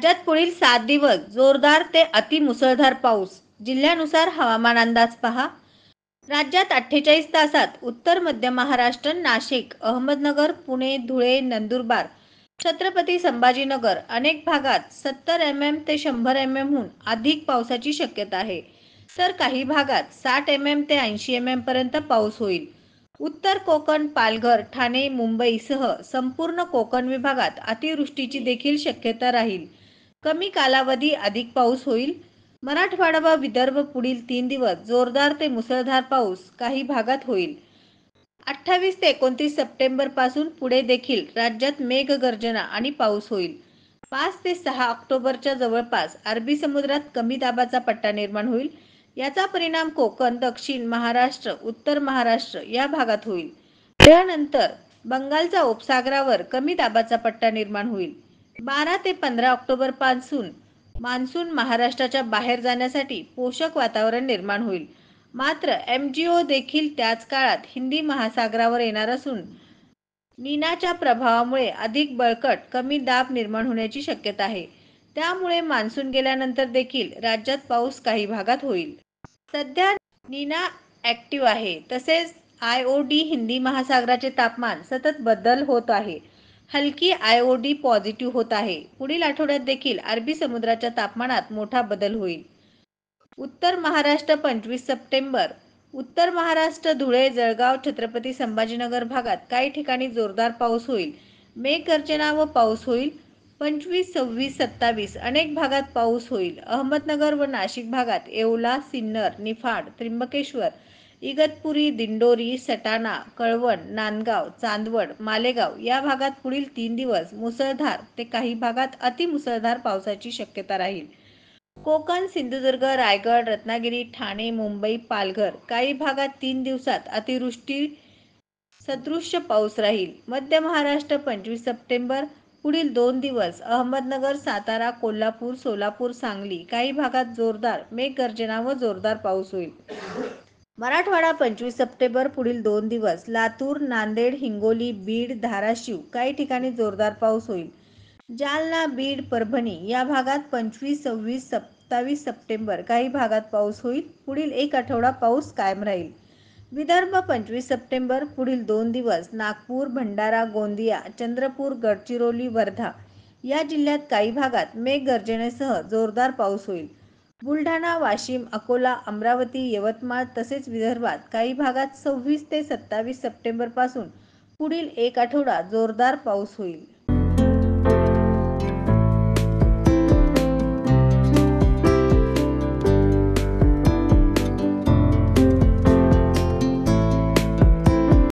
राज्यात पुढील 7 दिवस जोरदार ते अतिमुसळधार पाऊस. जिल्ह्यानुसार हवामान अंदाज पहा. राज्यात 48 तासात उत्तर मध्य महाराष्ट्र, नाशिक, अहमदनगर, पुणे, धुळे, नंदुरबार, छत्रपती संभाजीनगर अनेक भागात 70 ते 100 हून अधिक पावसाची शक्यता आहे. तर काही भागात 60 ते 80 पर्यंत पाऊस होईल. उत्तर कोकण, पालघर, ठाणे, मुंबईसह संपूर्ण कोकण विभागात अतिवृष्टीची देखील शक्यता राहील. कमी कालावधी अधिक पाऊस होईल. मराठवाडा व विदर्भ पुढील 3 दिवस जोरदार ते मुसळधार पाऊस काही भागात होईल. 28 ते 29 सप्टेंबर पासून पुढे देखील राज्यात मेघगर्जना आणि पाऊस होईल. 5 ते 6 ऑक्टोबरच्या जवळपास अरबी समुद्रात कमी दाबाचा पट्टा निर्माण होईल. याचा परिणाम कोकण, दक्षिण महाराष्ट्र, उत्तर महाराष्ट्र या भागात होईल. त्यानंतर बंगालच्या उपसागरावर कमी दाबाचा पट्टा निर्माण होईल. 12 ते 15 ऑक्टोबर पासून मान्सून महाराष्ट्राच्या बाहेर जाण्यासाठी पोषक वातावरण निर्माण होईल. मात्र एमजीओ देखील त्याच काळात हिंदी महासागरावर येणार असून नीनाच्या प्रभावामुळे अधिक बळकट कमी दाब निर्माण होण्याची शक्यता आहे. त्यामुळे मान्सून गेल्यानंतर देखील राज्यात पाऊस काही भागात होईल. सध्या नीना ॲक्टिव्ह आहे. तसेच आयओडी हिंदी महासागराचे तापमान सतत बदल होत आहे. हलकी आयओडी पॉझिटिव्ह होत आहे. पुढील आठवड्यात देखील अरबी समुद्राच्या तापमानात मोठा बदल होईल. उत्तर महाराष्ट्र 25 सप्टेंबर. उत्तर महाराष्ट्र, धुळे, जळगाव, छत्रपती संभाजीनगर भागात काही ठिकाणी जोरदार पाऊस होईल. मेघगर्जना व पाऊस होईल. 25, 26, 27 अनेक भागात पाऊस होईल. अहमदनगर व नाशिक भागात येवला, सिन्नर, निफाड, त्र्यंबकेश्वर, इगतपुरी, दिंडोरी, सटाणा, कळवण, नांदगाव, चांदवड, मालेगाव या भागात पुढील 3 दिवस मुसळधार ते काही भागात अतिमुसळधार पावसाची शक्यता राहील. कोकण, सिंधुदुर्ग, रायगड, रत्नागिरी, ठाणे, मुंबई, पालघर काही भागात 3 दिवसात अतिवृष्टी सदृश्य पाऊस राहील. मध्य महाराष्ट्र 25 सप्टेंबर. पुढील 2 दिवस अहमदनगर, सातारा, कोल्हापूर, सोलापूर, सांगली काही भागात जोरदार मेघगर्जना व जोरदार पाऊस होईल. मराठवाडा 25 सप्टेंबर. पुढील 2 दिवस लातूर, नांदेड, हिंगोली, बीड, धाराशिव काही ठिकाणी जोरदार पाऊस होईल. जालना, बीड, परभणी या भागात 25, 26, 27 सप्टेंबर काही भागात पाऊस होईल. पुढील एक आठवडा पाऊस कायम राहील. विदर्भ 25 सप्टेंबर. पुढील 2 दिवस नागपूर, भंडारा, गोंदिया, चंद्रपूर, गडचिरोली, वर्धा या जिल्ह्यात काही भागात मेघगर्जनेसह जोरदार पाऊस होईल. बुलढाणा, वाशिम, अकोला, अमरावती, यवतमाळ तसेच विदर्भात काही भागात 26 ते 27 सप्टेंबर पासून पुढील एक आठवडा जोरदार पाऊस होईल.